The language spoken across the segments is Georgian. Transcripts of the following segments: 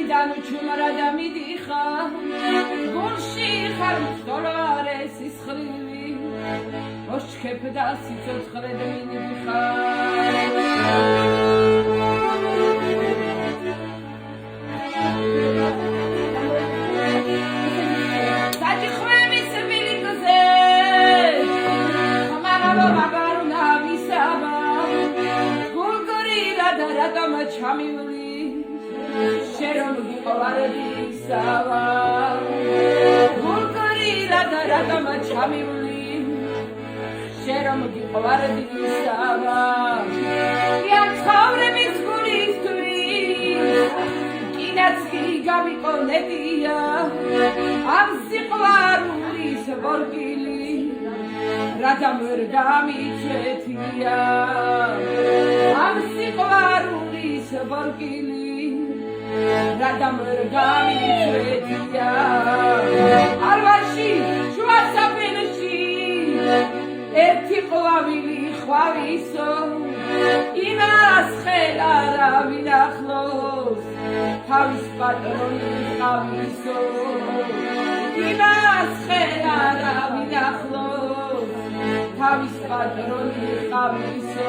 მიდან ჩუმრა და მიდიხარ გულში ხარ მსხოლარე სისხლივი ოშქებ და სიცოცხლედ მინდიხარ საჭიხვების ბილიკზე ხმარავა მაგარუნა მისავა გულგრილა და რატომ ჩამივლი შერომ გიყოლარდისავა გულგრილა და რატომ ჩამივლი შერომ გიყოლარდისავა კი ცხოვრების გულისთვის კინაც კი გამიყონებია ამ სიყვარულის ბორგილი რადგან ვერ გამიჩეთია ამ სიყვარულის ბორგილი რადგან ვერ გამიჩეთია არვაში შუა საფენში ერთი ყვავილი ხვავისო იმას ხელა რა ვილახლოს თავის პატრონი ხავისო იმას ხელა რა ვილახლოს თავის პატრონი ხავისო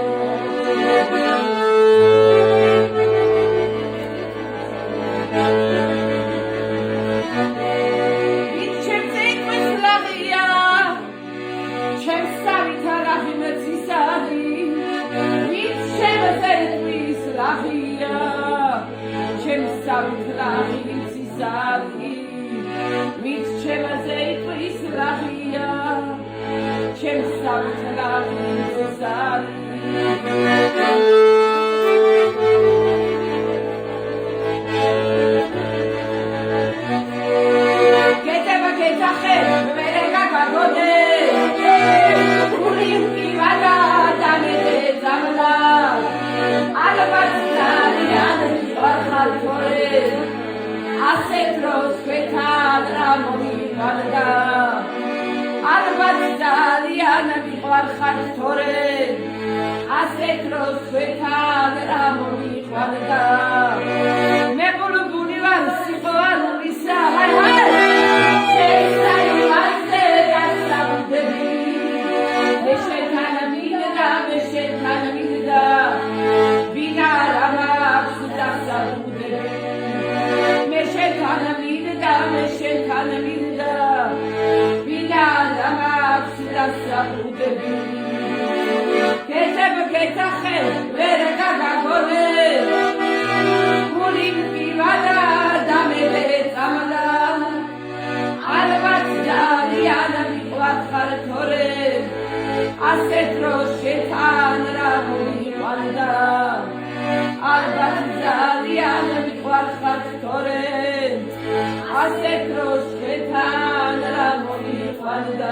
ასეთ დროს შეთან რა მომიყვანდა